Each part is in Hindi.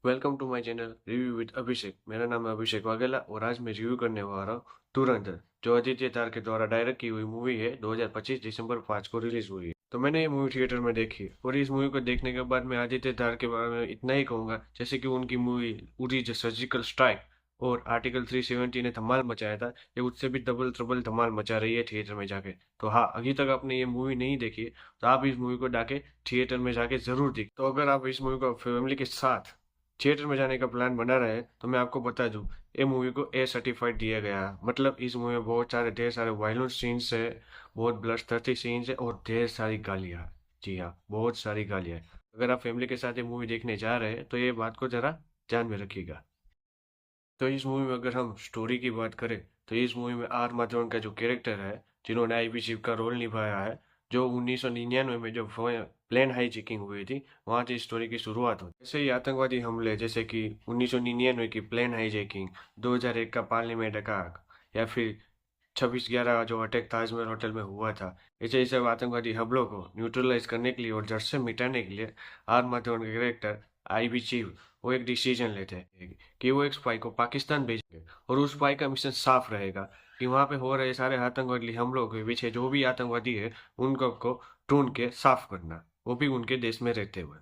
Welcome to my channel review with Abhishek. मेरा नाम है अभिषेक वाघेला और आज मैं रिव्यू करने वाला हूँ धुरंधर, जो आदित्य तार के द्वारा डायरेक्ट की हुई मूवी है। 2025 दिसंबर 5 को रिलीज हुई है। तो मैंने ये मूवी थिएटर में देखी और इस मूवी को देखने के बाद मैं आदित्य तार के बारे में इतना ही कहूंगा, जैसे कि उनकी मूवी उरी जो सर्जिकल स्ट्राइक और आर्टिकल 370 ने धमाल मचाया था, ये उससे भी डबल ट्रबल धमाल मचा रही है थिएटर में जाके। तो हाँ, अभी तक आपने ये मूवी नहीं देखी है तो आप इस मूवी को जाके थिएटर में जाके जरूर देख। तो अगर आप इस मूवी को फैमिली के साथ थिएटर में जाने का प्लान बना रहे हैं तो मैं आपको बता दूं, ये मूवी को ए सर्टिफाइड दिया गया है। मतलब इस मूवी में बहुत सारे ढेर सारे वायलेंट सीन्स है, बहुत ब्लडथर्स्टी सीन्स है और ढेर सारी गालियां। जी हाँ, बहुत सारी गालियां हैं। अगर आप फैमिली के साथ ये मूवी देखने जा रहे हैं तो ये बात को जरा ध्यान में रखिएगा। तो इस मूवी में अगर हम स्टोरी की बात करें तो इस मूवी में आर माधवन का जो कैरेक्टर है, जिन्होंने आईबी शिव का रोल निभाया है, जो 1999 में जो प्लेन हाईजैकिंग हुई थी, वहां से स्टोरी की शुरुआत होती है। ऐसे ही आतंकवादी हमले जैसे कि 1999 की प्लेन हाईजैकिंग, 2001 का पार्लियामेंट अटैक, या फिर 26/11 जो अटैक ताजमहल होटल में हुआ था, ऐसे ही सब आतंकवादी हमलों को न्यूट्रलाइज करने के लिए और जड़ से मिटाने के लिए आर माधवन के कैरेक्टर आईबी चीफ वो एक डिसीजन लेते हैं कि वो एक स्पाई को पाकिस्तान भेजेंगे और उस स्पाई का मिशन साफ रहेगा कि वहां पे हो रहे सारे आतंकवादी हमलों के पीछे जो भी आतंकवादी है उनको को ढूंढ के साफ करना, वो भी उनके देश में रहते हुए।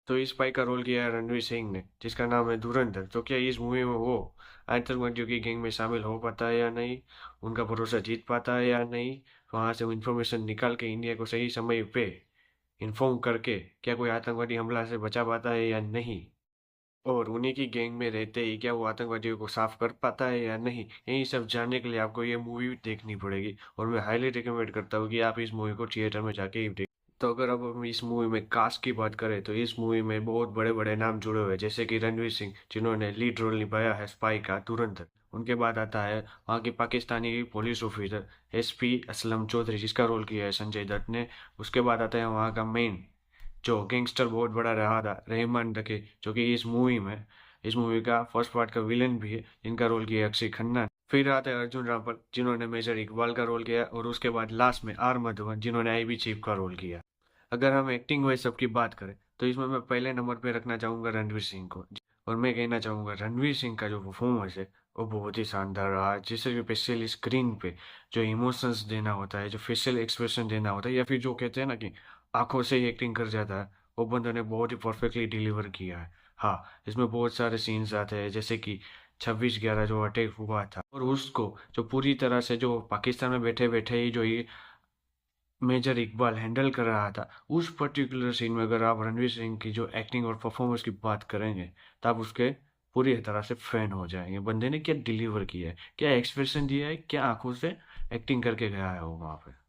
तो इस स्पाई का रोल किया है रणवीर सिंह ने, जिसका नाम है धुरंधर। तो क्या इस मूवी में वो आतंकवादियों की गैंग में शामिल हो पाता है या नहीं, उनका भरोसा जीत पाता है या नहीं, वहां से इंफॉर्मेशन निकाल के इंडिया को सही समय पे इन्फॉर्म करके क्या कोई आतंकवादी हमला से बचा पाता है या नहीं, और उन्हीं की गैंग में रहते ही क्या वो आतंकवादियों को साफ कर पाता है या नहीं, यही सब जानने के लिए आपको ये मूवी देखनी पड़ेगी। और मैं हाईली रिकमेंड करता हूँ कि आप इस मूवी को थिएटर में जाके ही देखें। तो अगर अब हम इस मूवी में कास्ट की बात करें तो इस मूवी में बहुत बड़े बड़े नाम जुड़े हुए हैं, जैसे कि रणवीर सिंह, जिन्होंने लीड रोल निभाया है स्पाई का धुरंधर। उनके बाद आता है वहाँ की Pakistani police officer SP Aslam Chaudhary, जिसका रोल किया है संजय दत्त ने। उसके बाद आता है वहाँ का मेन जो गैंगस्टर बहुत बड़ा रहा था, रहमान डके, जो कि इस मूवी का फर्स्ट पार्ट का विलन भी है, जिनका रोल किया है अक्षय खन्ना। फिर आते हैं अर्जुन रामपाल, जिन्होंने मेजर इकबाल का रोल किया, और उसके बाद लास्ट में आर माधवन, जिन्होंने आईबी चीफ का रोल किया। अगर हम एक्टिंग वाइज सबकी बात करें तो इसमें मैं पहले नंबर पे रखना चाहूंगा रणवीर सिंह को। और मैं कहना चाहूंगा रणवीर सिंह का जो परफॉर्मेंस है वो बहुत ही शानदार रहा है। जिसे स्पेशली स्क्रीन पे जो इमोशंस देना होता है, जो फेशियल एक्सप्रेशन देना होता है, या फिर जो कहते हैं ना कि आंखों से ही एक्टिंग कर जाता है, वो बंदे ने बहुत ही परफेक्टली डिलीवर किया है। हाँ, इसमें बहुत सारे सीन्स आते हैं, जैसे कि 26/11 जो अटैक हुआ था, और उसको जो पूरी तरह से जो पाकिस्तान में बैठे बैठे ही जो ये मेजर इकबाल हैंडल कर रहा था, उस पर्टिकुलर सीन में अगर आप रणवीर सिंह की जो एक्टिंग और परफॉर्मेंस की बात करेंगे तो आप उसके पूरी तरह से फैन हो जाएंगे। बंदे ने क्या डिलीवर किया है, क्या एक्सप्रेशन दिया है, क्या आंखों से एक्टिंग करके गया है वो वहां पे।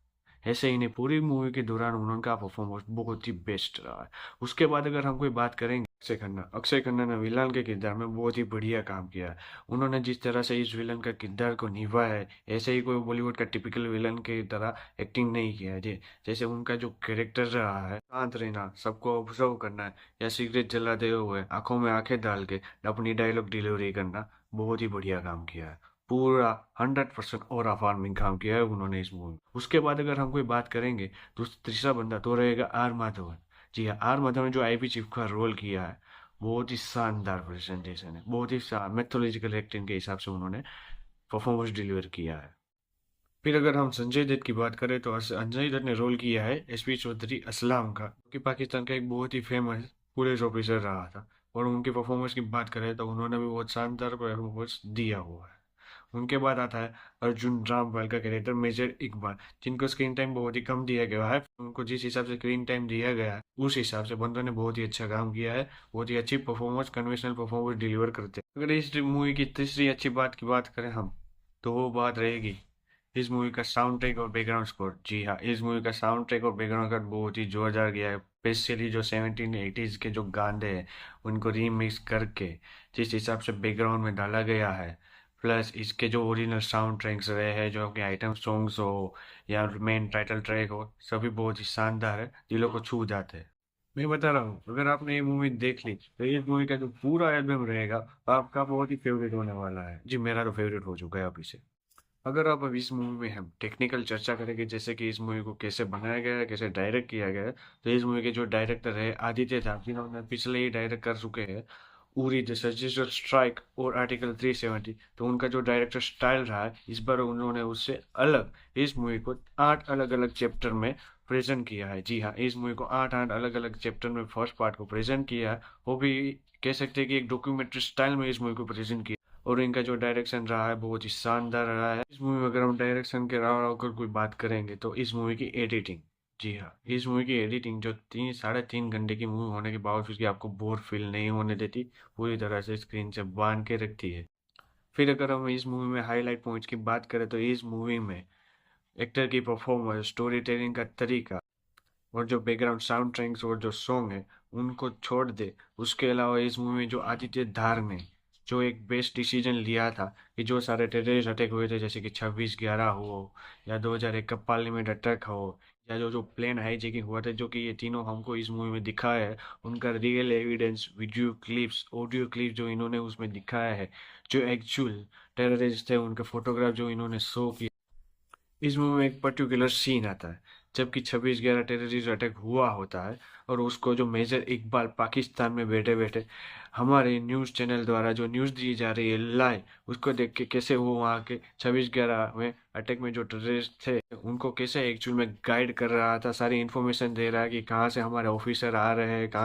ऐसे ही नहीं, पूरी मूवी के दौरान उनका परफॉर्मेंस बहुत ही बेस्ट रहा है। उसके बाद अगर हम कोई बात करेंगे अक्षय खन्ना ने विलन के किरदार में बहुत ही बढ़िया काम किया है। उन्होंने जिस तरह से इस विलन का किरदार को निभाया है, ऐसे ही कोई बॉलीवुड का टिपिकल विलन की तरह एक्टिंग नहीं किया है जी। जैसे उनका जो कैरेक्टर रहा है, शांत रहना, सबको ऑब्जर्व करना है, या सिगरेट जलाते हुए आंखों में आंखें डाल के अपनी डायलॉग डिलीवरी करना, बहुत ही बढ़िया काम किया है। पूरा 100% और फार्मिंग काम किया है उन्होंने इस मूवी में। उसके बाद अगर हम कोई बात करेंगे तो तीसरा बंदा तो रहेगा आर माधवन। जी हाँ, आर माधवन ने जो आईपी चीफ का रोल किया है, बहुत ही शानदार प्रेजेंटेशन है, बहुत ही मैथोलॉजिकल एक्टिंग के हिसाब से उन्होंने परफॉर्मेंस डिलीवर किया है। फिर अगर हम संजय दत्त की बात करें तो संजय दत्त ने रोल किया है एसपी चौधरी असलाम का, जो कि पाकिस्तान का एक बहुत ही फेमस पुलिस ऑफिसर रहा था। और उनकी परफॉर्मेंस की बात करें तो उन्होंने भी बहुत शानदार परफॉर्मेंस दिया हुआ है। उनके बाद आता है अर्जुन रामपाल का कैरेक्टर मेजर इकबाल, जिनको स्क्रीन टाइम बहुत ही कम दिया गया है। उनको जिस हिसाब से स्क्रीन टाइम दिया गया है उस हिसाब से बंदों ने बहुत ही अच्छा काम किया है, बहुत ही अच्छी परफॉर्मेंस, कन्वेंशनल परफॉर्मेंस डिलीवर करते हैं। अगर इस मूवी की तीसरी अच्छी बात की बात करें हम, तो वो बात रहेगी इस मूवी का साउंड ट्रैक और बैकग्राउंड स्कोर। जी हाँ, इस मूवी का साउंड ट्रैक और बैकग्राउंड स्कोर बहुत ही जोरदार गया है। स्पेशली जो 1780s के जो गाने हैं उनको रीमिक्स करके जिस हिसाब से बैकग्राउंड में डाला गया है, प्लस इसके जो ओरिजिनल साउंड ट्रैक्स रहे हैं, जो कि आइटम सॉन्ग्स हो या मेन टाइटल ट्रैक हो, सभी बहुत ही शानदार है, दिलों को छू जाते हैं। मैं बता रहा हूँ, अगर आपने ये मूवी देख ली तो इस मूवी का जो पूरा एल्बम रहेगा आपका बहुत ही फेवरेट होने वाला है। जी, मेरा तो फेवरेट हो चुका है अभी से। अगर आप अब इस मूवी में हम टेक्निकल चर्चा करेंगे, जैसे कि इस मूवी को कैसे बनाया गया है, कैसे डायरेक्ट किया गया है, तो इस मूवी के जो डायरेक्टर है आदित्य था, जिन्होंने पिछले ही डायरेक्ट कर चुके हैं उरी द सर्जिकल स्ट्राइक और आर्टिकल 370। तो उनका जो डायरेक्टर स्टाइल रहा है, इस बार उन्होंने उससे अलग इस मूवी को 8 अलग अलग चैप्टर में प्रेजेंट किया है। जी हाँ, इस मूवी को 8 अलग अलग चैप्टर में फर्स्ट पार्ट को प्रेजेंट किया है। वो भी कह सकते हैं कि एक डॉक्यूमेंट्री स्टाइल में इस मूवी को प्रेजेंट किया। और इनका जो डायरेक्शन रहा है बहुत ही शानदार रहा है। इस मूवी में अगर हम डायरेक्शन के अलावा अगर कोई बात करेंगे तो इस मूवी की एडिटिंग। जी हाँ, इस मूवी की एडिटिंग जो 3 साढ़े 3 घंटे की मूवी होने के बावजूद भी आपको बोर फील नहीं होने देती, पूरी तरह से स्क्रीन से बांध के रखती है। फिर अगर हम इस मूवी में हाईलाइट पॉइंट्स की बात करें तो इस मूवी में एक्टर की परफॉर्मेंस, स्टोरी टेलिंग का तरीका और जो बैकग्राउंड साउंड ट्रैक्स और जो सॉन्ग है उनको छोड़ दे। उसके अलावा इस मूवी में जो आदित्य धार ने जो एक बेस्ट डिसीजन लिया था कि जो सारे टेररिस्ट अटैक हुए थे, जैसे कि 26/11 हो या 2001 का पार्लियामेंट अटैक हो या जो जो प्लेन हाईजैकिंग हुआ था, जो कि ये तीनों हमको इस मूवी में दिखाया है, उनका real evidence, video clips, audio clips जो इन्होंने उसमें दिखाया है, जो एक्चुअल टेररिस्ट थे उनके फोटोग्राफ जो इन्होंने शो किया। इस मूवी में एक पर्टिकुलर सीन आता है जबकि 26/11 टेररिस्ट अटैक हुआ होता है, और उसको जो मेजर इकबाल पाकिस्तान में बैठे बैठे हमारे न्यूज़ चैनल द्वारा जो न्यूज़ दी जा रही है लाइव, उसको देख के कैसे वो वहाँ के 26/11 में अटैक में जो टेररिस्ट थे उनको कैसे एक्चुअल में गाइड कर रहा था, सारी इन्फॉर्मेशन दे रहा है कि कहाँ से हमारे ऑफिसर आ रहे हैं, कहाँ